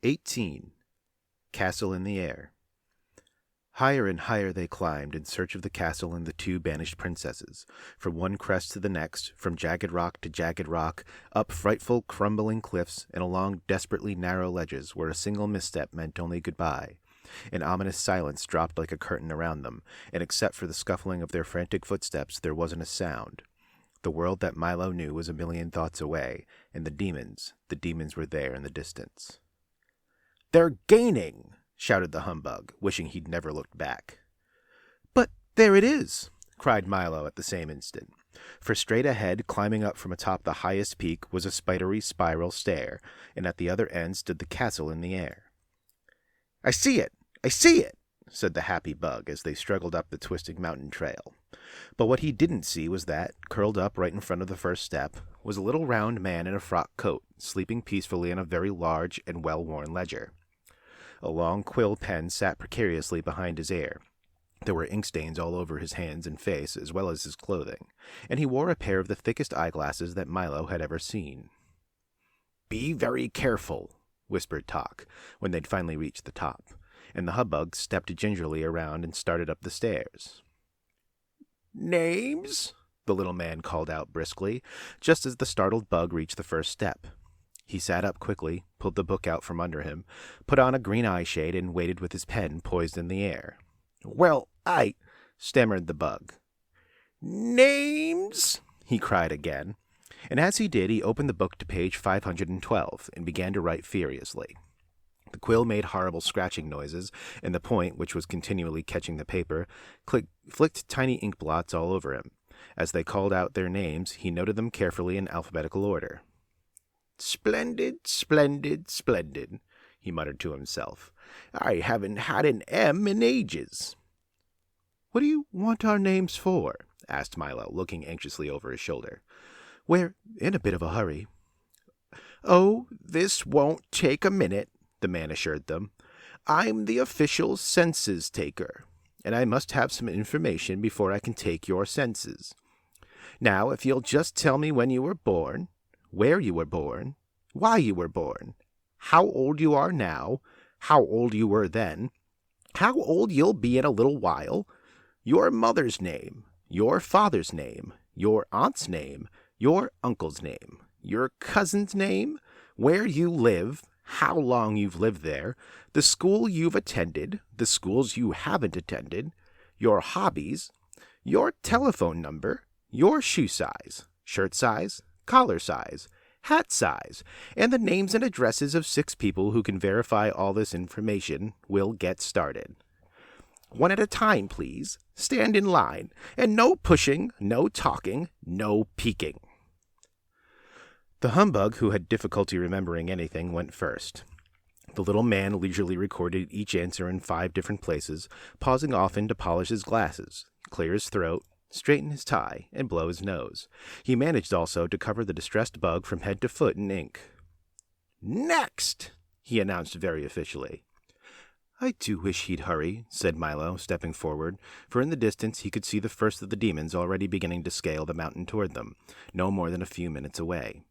18. Castle in the Air. Higher and higher they climbed in search of the castle and the two banished princesses, from one crest to the next, from jagged rock to jagged rock, up frightful crumbling cliffs, and along desperately narrow ledges where a single misstep meant only goodbye. An ominous silence dropped like a curtain around them, and except for the scuffling of their frantic footsteps, there wasn't a sound. The world that Milo knew was a million thoughts away, and the demons were there in the distance. "They're gaining!" shouted the humbug, wishing he'd never looked back. "But there it is!" cried Milo at the same instant. For straight ahead, climbing up from atop the highest peak, was a spidery spiral stair, and at the other end stood the castle in the air. "I see it! I see it!" said the happy bug as they struggled up the twisting mountain trail. But what he didn't see was that, curled up right in front of the first step, was a little round man in a frock coat, sleeping peacefully on a very large and well-worn ledger. A long quill pen sat precariously behind his ear. There were ink stains all over his hands and face, as well as his clothing, and he wore a pair of the thickest eyeglasses that Milo had ever seen. "Be very careful," whispered Tok, when they'd finally reached the top, and the humbug stepped gingerly around and started up the stairs. "Names?" the little man called out briskly, just as the startled bug reached the first step. He sat up quickly, pulled the book out from under him, put on a green eye shade, and waited with his pen poised in the air. "Well, stammered the bug. "Names?" he cried again, and as he did, he opened the book to page 512 and began to write furiously. The quill made horrible scratching noises, and the point, which was continually catching the paper, flicked tiny ink blots all over him. As they called out their names, he noted them carefully in alphabetical order. "Splendid, splendid, splendid," he muttered to himself. "I haven't had an M in ages." "What do you want our names for?" asked Milo, looking anxiously over his shoulder. "We're in a bit of a hurry." "Oh, this won't take a minute," the man assured them. "I'm the official census taker, and I must have some information before I can take your census. Now, if you'll just tell me when you were born, where you were born, why you were born, how old you are now, how old you were then, how old you'll be in a little while, your mother's name, your father's name, your aunt's name, your uncle's name, your cousin's name, where you live, how long you've lived there, the school you've attended, the schools you haven't attended, your hobbies, your telephone number, your shoe size, shirt size, collar size, hat size, and the names and addresses of 6 people who can verify all this information. We'll get started. One at a time, please. Stand in line, and no pushing, no talking, no peeking." The humbug, who had difficulty remembering anything, went first. The little man leisurely recorded each answer in 5 different places, pausing often to polish his glasses, clear his throat, straighten his tie, and blow his nose. He managed also to cover the distressed bug from head to foot in ink. "Next!" he announced very officially. "I do wish he'd hurry," said Milo, stepping forward, for in the distance he could see the first of the demons already beginning to scale the mountain toward them, no more than a few minutes away.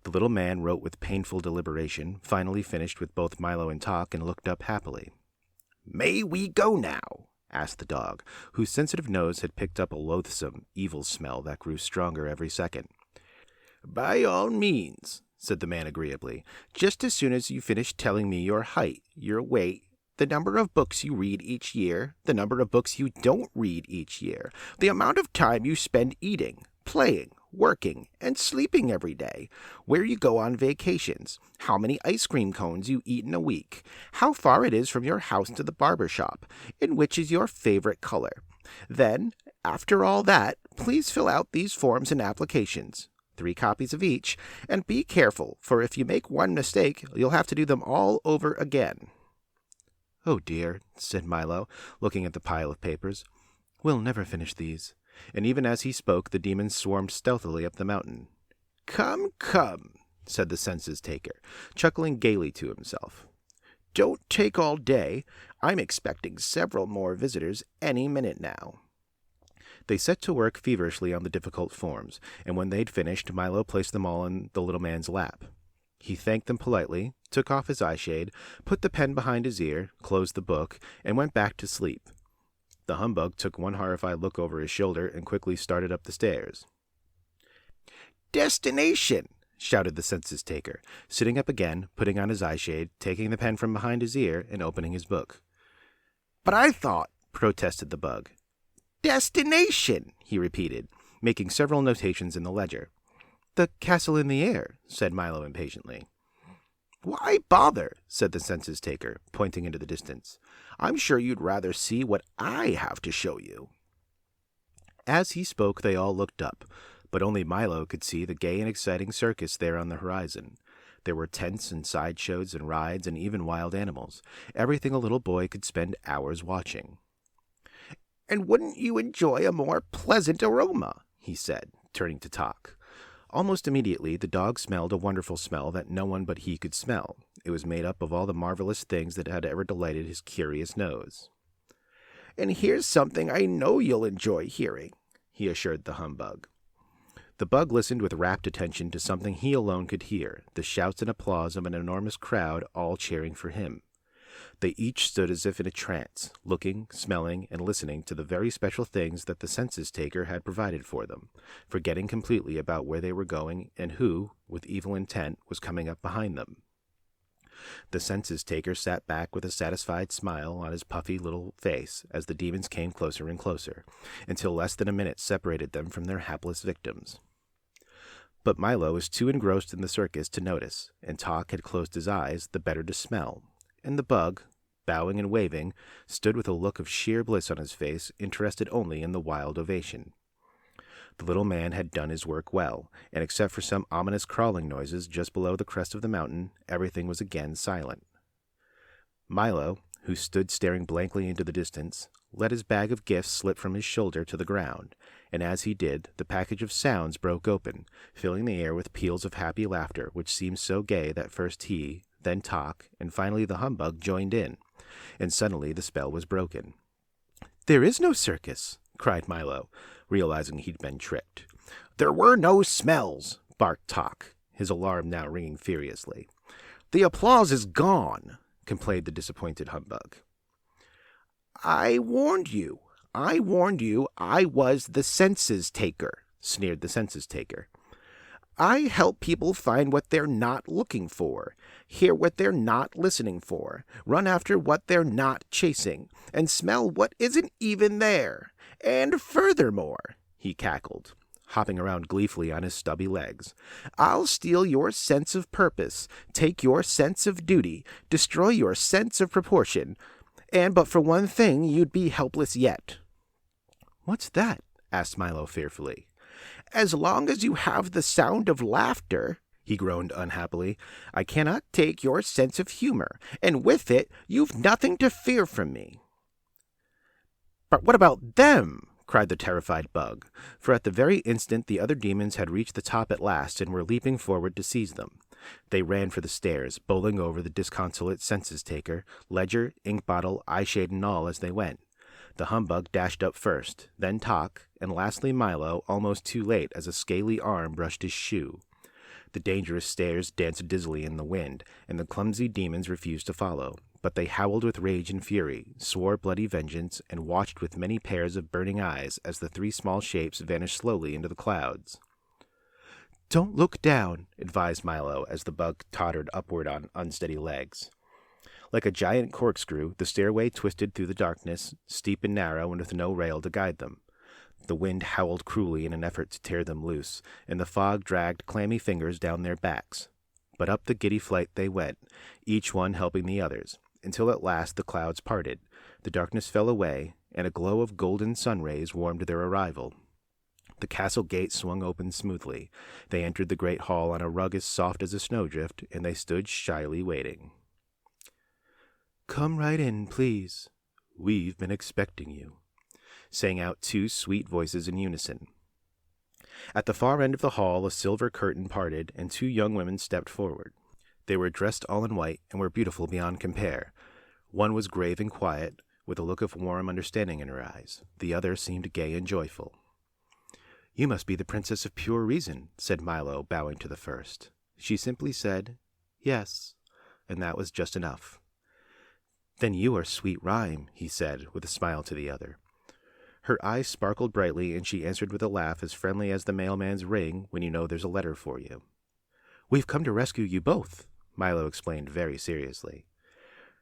The little man wrote with painful deliberation, finally finished with both Milo and Tok, and looked up happily. "May we go now?" asked the dog, whose sensitive nose had picked up a loathsome, evil smell that grew stronger every second. "By all means," said the man agreeably, "just as soon as you finish telling me your height, your weight, the number of books you read each year, the number of books you don't read each year, the amount of time you spend eating, playing, working, and sleeping every day, where you go on vacations, how many ice cream cones you eat in a week, how far it is from your house to the barber shop, and which is your favorite color. Then, after all that, please fill out these forms and applications, 3 copies of each, and be careful, for if you make one mistake, you'll have to do them all over again." "Oh dear," said Milo, looking at the pile of papers. "We'll never finish these." And even as he spoke, the demons swarmed stealthily up the mountain. "Come, come," said the census-taker, chuckling gaily to himself. "Don't take all day. I'm expecting several more visitors any minute now." They set to work feverishly on the difficult forms, and when they'd finished, Milo placed them all in the little man's lap. He thanked them politely, took off his eyeshade, put the pen behind his ear, closed the book, and went back to sleep. The humbug took one horrified look over his shoulder and quickly started up the stairs. "Destination!" shouted the census-taker, sitting up again, putting on his eyeshade, taking the pen from behind his ear, and opening his book. "But I thought," protested the bug. "Destination," he repeated, making several notations in the ledger. "The castle in the air," said Milo impatiently. "Why bother?" said the census-taker, pointing into the distance. "I'm sure you'd rather see what I have to show you." As he spoke, they all looked up, but only Milo could see the gay and exciting circus there on the horizon. There were tents and sideshows and rides and even wild animals, everything a little boy could spend hours watching. "And wouldn't you enjoy a more pleasant aroma?" he said, turning to Talk. Almost immediately, the dog smelled a wonderful smell that no one but he could smell. It was made up of all the marvelous things that had ever delighted his curious nose. "And here's something I know you'll enjoy hearing," he assured the humbug. The bug listened with rapt attention to something he alone could hear, the shouts and applause of an enormous crowd all cheering for him. They each stood as if in a trance, looking, smelling, and listening to the very special things that the census-taker had provided for them, forgetting completely about where they were going and who, with evil intent, was coming up behind them. The census-taker sat back with a satisfied smile on his puffy little face as the demons came closer and closer, until less than a minute separated them from their hapless victims. But Milo was too engrossed in the circus to notice, and Talk had closed his eyes the better to smell, and the bug, bowing and waving, stood with a look of sheer bliss on his face, interested only in the wild ovation. The little man had done his work well, and except for some ominous crawling noises just below the crest of the mountain, everything was again silent. Milo, who stood staring blankly into the distance, let his bag of gifts slip from his shoulder to the ground, and as he did, the package of sounds broke open, filling the air with peals of happy laughter which seemed so gay that first he, then Talk, and finally the humbug joined in, and suddenly the spell was broken. "There is no circus!" cried Milo, realizing he'd been tricked. "There were no smells!" barked Talk, his alarm now ringing furiously. "The applause is gone!" complained the disappointed humbug. I warned you. I was the census-taker," sneered the census-taker. "I help people find what they're not looking for, hear what they're not listening for, run after what they're not chasing, and smell what isn't even there. And furthermore," he cackled, hopping around gleefully on his stubby legs, "I'll steal your sense of purpose, take your sense of duty, destroy your sense of proportion, and but for one thing you'd be helpless yet." "What's that?" asked Milo fearfully. "As long as you have the sound of laughter," he groaned unhappily, "I cannot take your sense of humor, and with it you've nothing to fear from me." "But what about them?" cried the terrified bug, for at the very instant the other demons had reached the top at last and were leaping forward to seize them. They ran for the stairs, bowling over the disconsolate census-taker, ledger, ink bottle, eyeshade and all as they went. The humbug dashed up first, then Talk, and lastly Milo, almost too late as a scaly arm brushed his shoe. The dangerous stairs danced dizzily in the wind, and the clumsy demons refused to follow, but they howled with rage and fury, swore bloody vengeance, and watched with many pairs of burning eyes as the three small shapes vanished slowly into the clouds. "Don't look down," advised Milo as the bug tottered upward on unsteady legs. Like a giant corkscrew, the stairway twisted through the darkness, steep and narrow and with no rail to guide them. The wind howled cruelly in an effort to tear them loose, and the fog dragged clammy fingers down their backs. But up the giddy flight they went, each one helping the others, until at last the clouds parted, the darkness fell away, and a glow of golden sun rays warmed their arrival. The castle gate swung open smoothly. They entered the great hall on a rug as soft as a snowdrift, and they stood shyly waiting. "Come right in, please. We've been expecting you," sang out two sweet voices in unison. At the far end of the hall a silver curtain parted, and two young women stepped forward. They were dressed all in white, and were beautiful beyond compare. One was grave and quiet, with a look of warm understanding in her eyes. The other seemed gay and joyful. "You must be the Princess of Pure Reason," said Milo, bowing to the first. She simply said, "Yes," and that was just enough. "Then you are Sweet Rhyme," he said, with a smile to the other. Her eyes sparkled brightly, and she answered with a laugh as friendly as the mailman's ring when you know there's a letter for you. "We've come to rescue you both," Milo explained very seriously.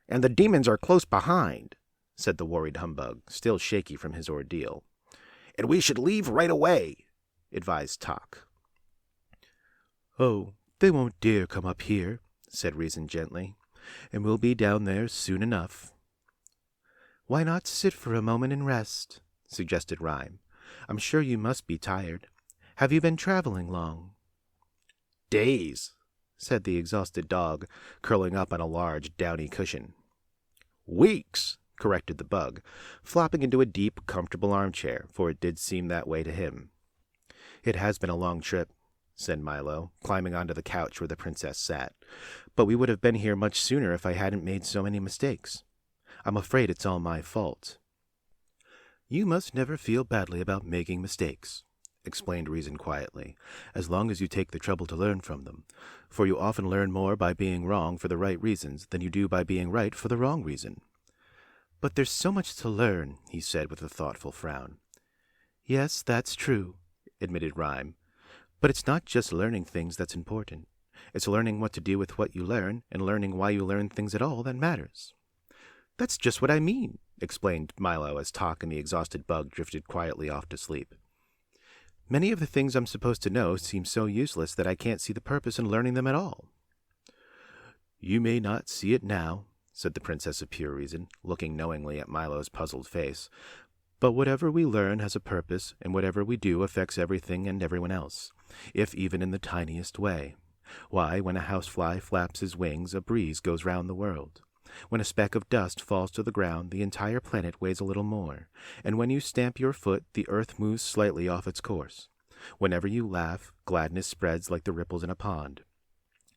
"And the demons are close behind," said the worried humbug, still shaky from his ordeal. "And we should leave right away," advised Tok. "Oh, they won't dare come up here," said Reason gently, "and we'll be down there soon enough." "Why not sit for a moment and rest?" suggested Rhyme. "I'm sure you must be tired. Have you been traveling long?" "Days," said the exhausted dog, curling up on a large, downy cushion. "Weeks," corrected the bug, flopping into a deep, comfortable armchair, for it did seem that way to him. "It has been a long trip," said Milo, climbing onto the couch where the princess sat. "But we would have been here much sooner if I hadn't made so many mistakes. I'm afraid it's all my fault." "You must never feel badly about making mistakes," explained Reason quietly, "as long as you take the trouble to learn from them, for you often learn more by being wrong for the right reasons than you do by being right for the wrong reason." "But there's so much to learn," he said with a thoughtful frown. "Yes, that's true," admitted Rhyme. "But it's not just learning things that's important. It's learning what to do with what you learn and learning why you learn things at all that matters." "That's just what I mean," explained Milo as Tok and the exhausted bug drifted quietly off to sleep. "Many of the things I'm supposed to know seem so useless that I can't see the purpose in learning them at all." "You may not see it now," said the Princess of Pure Reason, looking knowingly at Milo's puzzled face, "but whatever we learn has a purpose, and whatever we do affects everything and everyone else, if even in the tiniest way. Why, when a housefly flaps his wings, a breeze goes round the world. When a speck of dust falls to the ground, the entire planet weighs a little more, and when you stamp your foot, the earth moves slightly off its course. Whenever you laugh, gladness spreads like the ripples in a pond.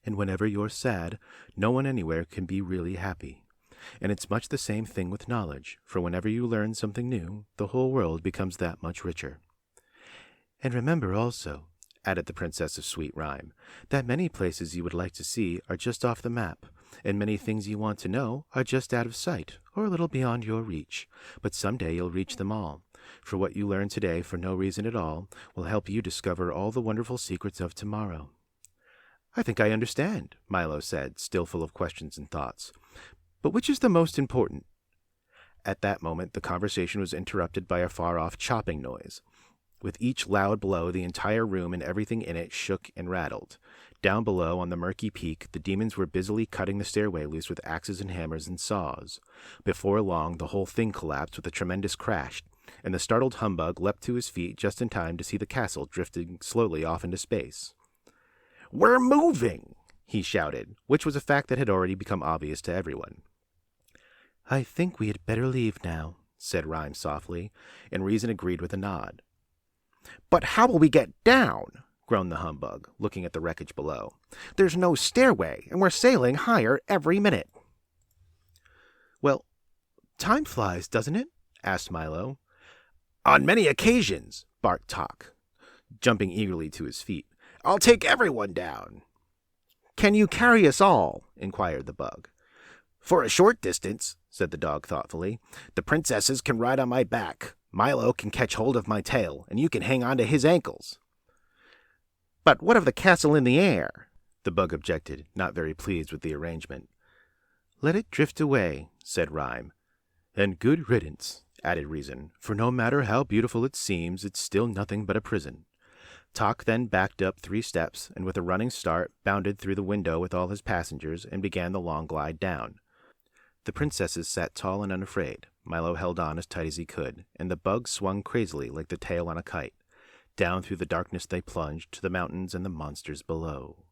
And whenever you're sad, no one anywhere can be really happy. And it's much the same thing with knowledge, for whenever you learn something new, the whole world becomes that much richer." "And remember also," added the Princess of Sweet Rhyme, "that many places you would like to see are just off the map, and many things you want to know are just out of sight, or a little beyond your reach. But someday you'll reach them all, for what you learn today for no reason at all will help you discover all the wonderful secrets of tomorrow." "I think I understand," Milo said, still full of questions and thoughts. "But which is the most important?" At that moment, the conversation was interrupted by a far-off chopping noise. With each loud blow, the entire room and everything in it shook and rattled. Down below, on the murky peak, the demons were busily cutting the stairway loose with axes and hammers and saws. Before long, the whole thing collapsed with a tremendous crash, and the startled humbug leapt to his feet just in time to see the castle drifting slowly off into space. "We're moving!" he shouted, which was a fact that had already become obvious to everyone. "I think we had better leave now," said Rhyme softly, and Reason agreed with a nod. "But how will we get down?" groaned the humbug, looking at the wreckage below. "There's no stairway, and we're sailing higher every minute." "Well, time flies, doesn't it?" asked Milo. "On many occasions," barked Tok, jumping eagerly to his feet. "I'll take everyone down." "Can you carry us all?" inquired the bug. "For a short distance," said the dog thoughtfully. "The princesses can ride on my back. Milo can catch hold of my tail, and you can hang on to his ankles." "But what of the castle in the air?" the bug objected, not very pleased with the arrangement. "Let it drift away," said Rhyme. "And good riddance," added Reason, "for no matter how beautiful it seems, it's still nothing but a prison." Tok then backed up 3 steps, and with a running start, bounded through the window with all his passengers, and began the long glide down. The princesses sat tall and unafraid. Milo held on as tight as he could, and the bug swung crazily like the tail on a kite. Down through the darkness they plunged to the mountains and the monsters below.